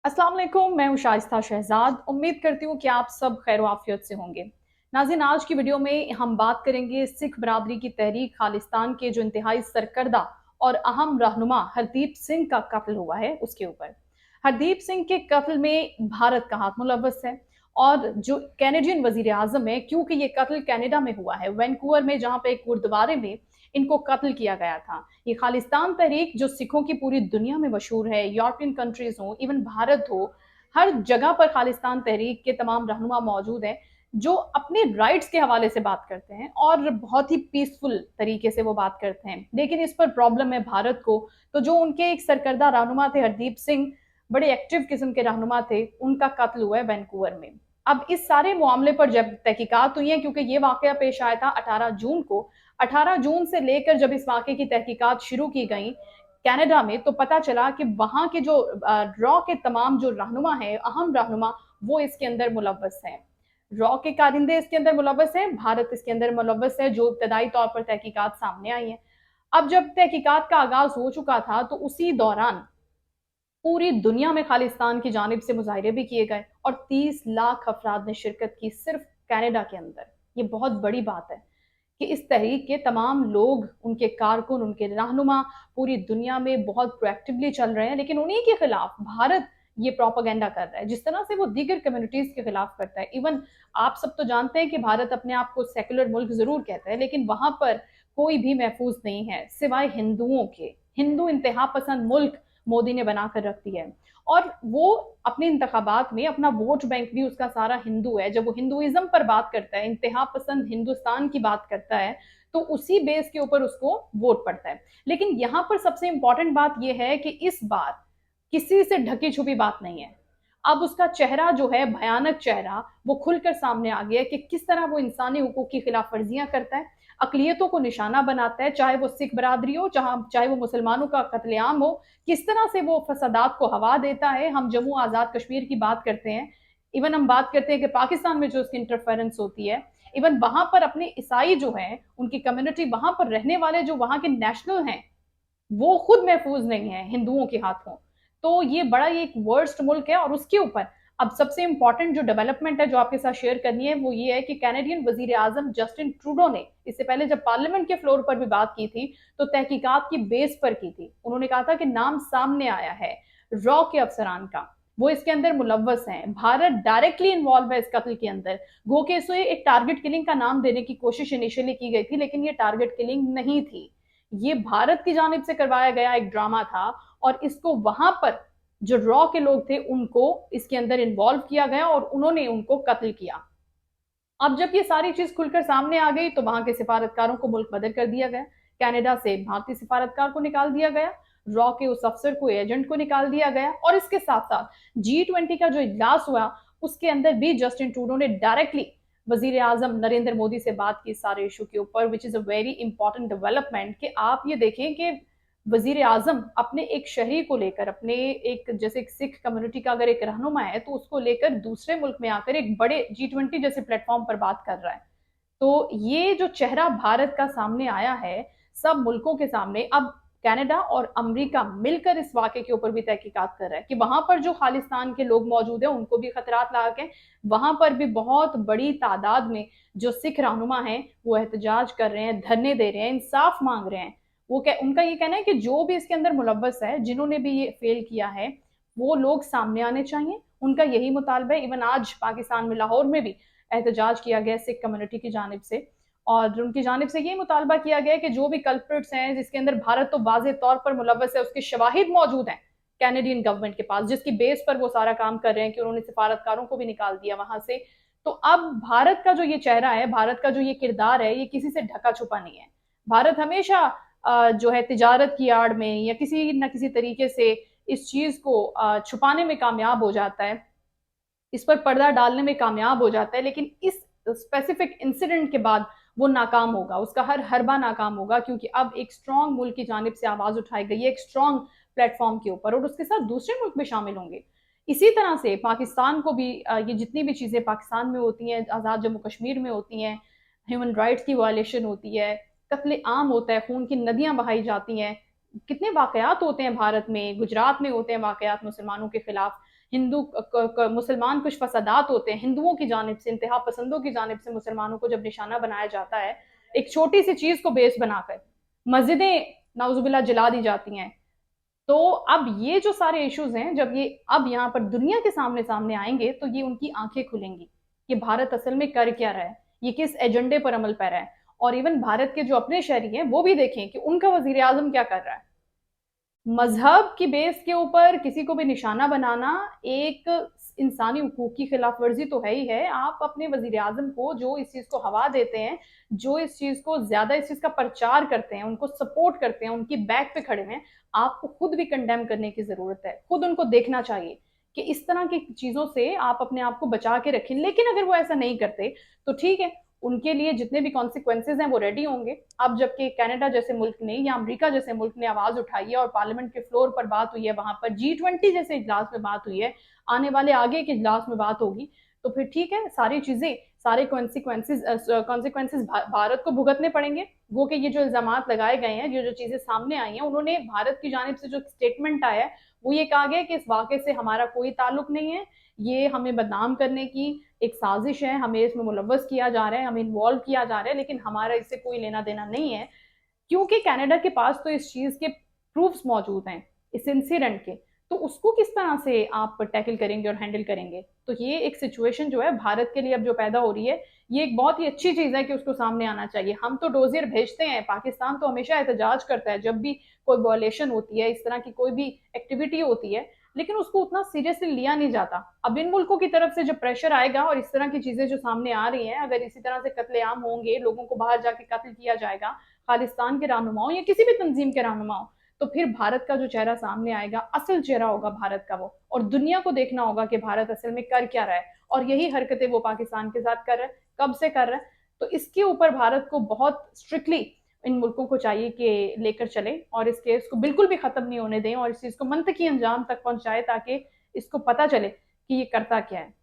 अस्सलाम वालेकुम, मैं हूं शाइस्ता शहजाद। उम्मीद करती हूँ कि आप सब खैर आफियत से होंगे। नाज़रीन, आज की वीडियो में हम बात करेंगे सिख बरादरी की तहरीक खालिस्तान के जो इंतहाई सरकर्दा और अहम रहनुमा हरदीप सिंह का कत्ल हुआ है उसके ऊपर। हरदीप सिंह के कत्ल में भारत का हाथ मुलव्वस है और जो कैनेडियन वजीर आजम है, क्योंकि ये कत्ल कनाडा में हुआ है, वैंकूवर में, जहां पे एक गुरुद्वारे में इनको कत्ल किया गया था। ये खालिस्तान तहरीक जो सिखों की पूरी दुनिया में मशहूर है, यूरोपियन कंट्रीज हो, इवन भारत हो, हर जगह पर खालिस्तान तहरीक के तमाम रहनुमा मौजूद हैं जो अपने राइट्स के हवाले से बात करते हैं और बहुत ही पीसफुल तरीके से वो बात करते हैं। लेकिन इस पर प्रॉब्लम है भारत को। तो जो उनके एक सरकर्दा रहनुमा थे हरदीप सिंह, बड़े एक्टिव किस्म के रहनुमा थे, उनका कत्ल हुआ है वैंकूवर में। अब इस सारे मामले पर जब तहकीकात हुई है, क्योंकि ये वाकया पेश आया था 18 जून को, 18 जून से लेकर जब इस वाक़े की तहकीकात शुरू की गई कनाडा में, तो पता चला कि वहाँ के जो रॉ के तमाम जो रहनुमा हैं, अहम रहनुमा, वो इसके अंदर मुलव्वस हैं। रॉ के कारिंदे इसके अंदर मुलव्वस हैं, भारत इसके अंदर मुलव्वस है, जो इब्तदाई तौर पर तहकीकात सामने आई हैं। अब जब तहकीकात का आगाज हो चुका था, तो उसी दौरान पूरी दुनिया में खालिस्तान की जानिब से मुजाहरे भी किए गए और 30 लाख अफराद ने शिरकत की सिर्फ कनाडा के अंदर। ये बहुत बड़ी बात है कि इस तहरीक के तमाम लोग, उनके कारकुन, उनके रहनुमा पूरी दुनिया में बहुत प्रोएक्टिवली चल रहे हैं, लेकिन उन्हीं के खिलाफ भारत ये प्रोपागेंडा कर रहा है, जिस तरह से वो दीगर कम्युनिटीज के खिलाफ करता है। इवन आप सब तो जानते हैं कि भारत अपने आप को सेकुलर मुल्क जरूर कहता है, लेकिन वहां पर कोई भी महफूज नहीं है सिवाय हिंदुओं के। हिंदू इंतहा पसंद मुल्क मोदी ने बनाकर रख दिया है और वो अपने इंतखाबात में अपना वोट बैंक भी उसका सारा हिंदू है। जब वो हिंदुइज्म पर बात करता है, इंतहा पसंद हिंदुस्तान की बात करता है, तो उसी बेस के ऊपर उसको वोट पड़ता है। लेकिन यहां पर सबसे इंपॉर्टेंट बात यह है कि इस बार किसी से ढकी छुपी बात नहीं है। अब उसका चेहरा जो है, भयानक चेहरा, वो खुलकर सामने आ गया है कि किस तरह वो इंसानी हुकूक की खिलाफ वर्जियां करता है, अकलियतों को निशाना बनाता है, चाहे वो सिख बरादरी हो, चाहे वो मुसलमानों का कत्लेआम हो, किस तरह से वो फसादात को हवा देता है। हम जम्मू आज़ाद कश्मीर की बात करते हैं, इवन हम बात करते हैं कि पाकिस्तान में जो उसकी इंटरफेरेंस होती है, इवन वहां पर अपने ईसाई जो है, उनकी कम्युनिटी, वहां पर रहने वाले जो वहां के नेशनल हैं, वो खुद महफूज नहीं है हिंदुओं के हाथों। तो ये बड़ा ये एक वर्स्ट मुल्क है। और उसके ऊपर अब सबसे इंपॉर्टेंट जो डेवलपमेंट है जो आपके साथ शेयर करनी है, वो ये है कि कैनेडियन वजीर आजम जस्टिन ट्रूडो ने इससे पहले जब पार्लियामेंट के फ्लोर पर भी बात की थी, तो तहकीकात की बेस पर की थी। उन्होंने कहा था कि नाम सामने आया है रॉ के अफसरान का, वो इसके अंदर मुलव्वस हैं, भारत डायरेक्टली इन्वॉल्व है इस कत्ल के अंदर। गो के इसे एक टारगेट किलिंग का नाम देने की कोशिश इनिशियली की गई थी, लेकिन ये टारगेट किलिंग नहीं थी, ये भारत की जानिब से करवाया गया एक ड्रामा था। और इसको वहां पर जो रॉ के लोग थे उनको इसके अंदर इन्वॉल्व किया गया और उन्होंने उनको कत्ल किया। अब जब ये सारी चीज खुलकर सामने आ गई, तो वहां के सिफारतकारों को मुल्क बदर कर दिया गया, कनाडा से भारतीय सिफारतकार को निकाल दिया गया, रॉ के उस अफसर को, एजेंट को निकाल दिया गया। और इसके साथ साथ G20 का जो इजलास हुआ, उसके अंदर भी जस्टिन ट्रूडो ने डायरेक्टली वजीर आजम नरेंद्र मोदी से बात की सारे इशू के ऊपर, which is a very important development. कि आप ये देखें कि वजीर आजम अपने एक शहरी को लेकर, अपने एक जैसे एक सिख कम्युनिटी का अगर एक रहनुमा है, तो उसको लेकर दूसरे मुल्क में आकर एक बड़े G20 जैसे प्लेटफॉर्म पर बात कर रहा है। तो ये जो चेहरा भारत का सामने आया है सब मुल्कों के सामने, अब कनाडा और अमेरिका मिलकर इस वाक़े के ऊपर भी तहकीकात कर रहा है कि वहां पर जो खालिस्तान के लोग मौजूद हैं उनको भी खतरात लाक हैं। वहां पर भी बहुत बड़ी तादाद में जो सिख रहनुमा हैं वो एहतजाज कर रहे हैं, धरने दे रहे हैं, इंसाफ मांग रहे हैं। उनका ये कहना है कि जो भी इसके अंदर मुलव्वस है, जिन्होंने भी ये फेल किया है, वो लोग सामने आने चाहिए। उनका यही मुतालबा है। इवन आज पाकिस्तान में लाहौर में भी एहतजाज किया गया सिख कम्युनिटी की जानिब से, और उनकी जानिब से ये मुतालबा किया गया कि जो भी कल्प्रिट्स हैं, जिसके अंदर भारत तो वाज़ेह तौर पर मुलव्वस है, उसके शवाहिद मौजूद हैं कैनेडियन गवर्नमेंट के पास, जिसकी बेस पर वो सारा काम कर रहे हैं कि उन्होंने सिफारतकारों को भी निकाल दिया वहां से। तो अब भारत का जो ये चेहरा है, भारत का जो ये किरदार है, ये किसी से ढका छुपा नहीं है। भारत हमेशा जो है तिजारत की आड़ में या किसी न किसी तरीके से इस चीज को छुपाने में कामयाब हो जाता है, इस पर पर्दा डालने में कामयाब हो जाता है। लेकिन इस स्पेसिफिक इंसिडेंट के बाद वो नाकाम होगा, उसका हर हरबा नाकाम होगा, क्योंकि अब एक स्ट्रांग मुल्क की जानिब से आवाज उठाई गई है एक स्ट्रांग प्लेटफॉर्म के ऊपर, और उसके साथ दूसरे मुल्क भी शामिल होंगे। इसी तरह से पाकिस्तान को भी ये जितनी भी चीजें पाकिस्तान में होती हैं, आजाद जम्मू कश्मीर में होती हैं, ह्यूमन राइट्स की वायलेशन होती है, कत्ले आम होता है, खून की नदियां बहाई जाती हैं, कितने वाकयात होते हैं भारत में, गुजरात में होते हैं वाकयात मुसलमानों के खिलाफ, मुसलमान कुछ फसादात होते हैं हिंदुओं की जानिब से, इंतहा पसंदों की जानिब से मुसलमानों को जब निशाना बनाया जाता है एक छोटी सी चीज को बेस बनाकर, मस्जिदें नाउजुबिल्ला जला दी जाती हैं। तो अब ये जो सारे इश्यूज हैं, जब ये अब यहाँ पर दुनिया के सामने सामने आएंगे तो ये उनकी आंखें खुलेंगी कि भारत असल में कर क्या रहा है, ये किस एजेंडे पर अमल कर रहा है। और इवन भारत के जो अपने शहरी हैं वो भी देखें कि उनका वजीर आजम क्या कर रहा है। मजहब की बेस के ऊपर किसी को भी निशाना बनाना एक इंसानी हकूक की खिलाफ वर्जी तो है ही है। आप अपने वजीर आजम को जो इस चीज को हवा देते हैं, जो इस चीज को ज्यादा इस चीज का प्रचार करते हैं, उनको सपोर्ट करते हैं, उनकी बैक पे खड़े हैं, आपको खुद भी कंडेम करने की जरूरत है। खुद उनको देखना चाहिए कि इस तरह की चीजों से आप अपने आप को बचा के रखें। लेकिन अगर वो ऐसा नहीं करते तो ठीक है, उनके लिए जितने भी कॉन्सिक्वेंसेज हैं वो रेडी होंगे। अब जबकि कनाडा जैसे मुल्क ने या अमेरिका जैसे मुल्क ने आवाज उठाई है और पार्लियामेंट के फ्लोर पर बात हुई है, वहां पर G20 जैसे इजलास में बात हुई है, आने वाले आगे के इजलास में बात होगी, तो फिर ठीक है, सारी चीजें, सारे कॉन्सिक्वेंसेज भारत को भुगतने पड़ेंगे। वो कि ये जो इल्जाम लगाए गए हैं, ये जो चीजें सामने आई हैं, उन्होंने भारत की जानिब से जो स्टेटमेंट आया है वो ये कहा गया कि इस वाक़े से हमारा कोई ताल्लुक नहीं है, ये हमें बदनाम करने की एक साजिश है, हमें इसमें मुलव्वस किया जा रहा है, हमें इन्वॉल्व किया जा रहा है, लेकिन हमारा इससे कोई लेना देना नहीं है। क्योंकि कनाडा के पास तो इस चीज के प्रूफ्स मौजूद हैं इस इंसिडेंट के, तो उसको किस तरह से आप टैकल करेंगे और हैंडल करेंगे। तो ये एक सिचुएशन जो है भारत के लिए अब जो पैदा हो रही है, ये एक बहुत ही अच्छी चीज है कि उसको सामने आना चाहिए। हम तो डोजियर भेजते हैं, पाकिस्तान तो हमेशा एहतजाज करता है जब भी कोई वॉयलेशन होती है, इस तरह की कोई भी एक्टिविटी होती है, लेकिन उसको उतना सीरियसली लिया नहीं जाता। अब इन मुल्कों की तरफ से जब प्रेशर आएगा और इस तरह की चीजें जो सामने आ रही हैं, अगर इसी तरह से कत्लेआम होंगे, लोगों को बाहर जाके कत्ल किया जाएगा, खालिस्तान के रहनुमाओं या किसी भी तंजीम के रहनुमाओं, तो फिर भारत का जो चेहरा सामने आएगा, असल चेहरा होगा भारत का वो, और दुनिया को देखना होगा कि भारत असल में कर क्या रहा है। और यही हरकतें वो पाकिस्तान के साथ कर रहा है, कब से कर रहा है। तो इसके ऊपर भारत को बहुत स्ट्रिक्टली इन मुल्कों को चाहिए कि लेकर चले और इस केस को बिल्कुल भी खत्म नहीं होने दें और इस चीज को मंतकी अंजाम तक पहुंचाए, ताकि इसको पता चले कि ये करता क्या है।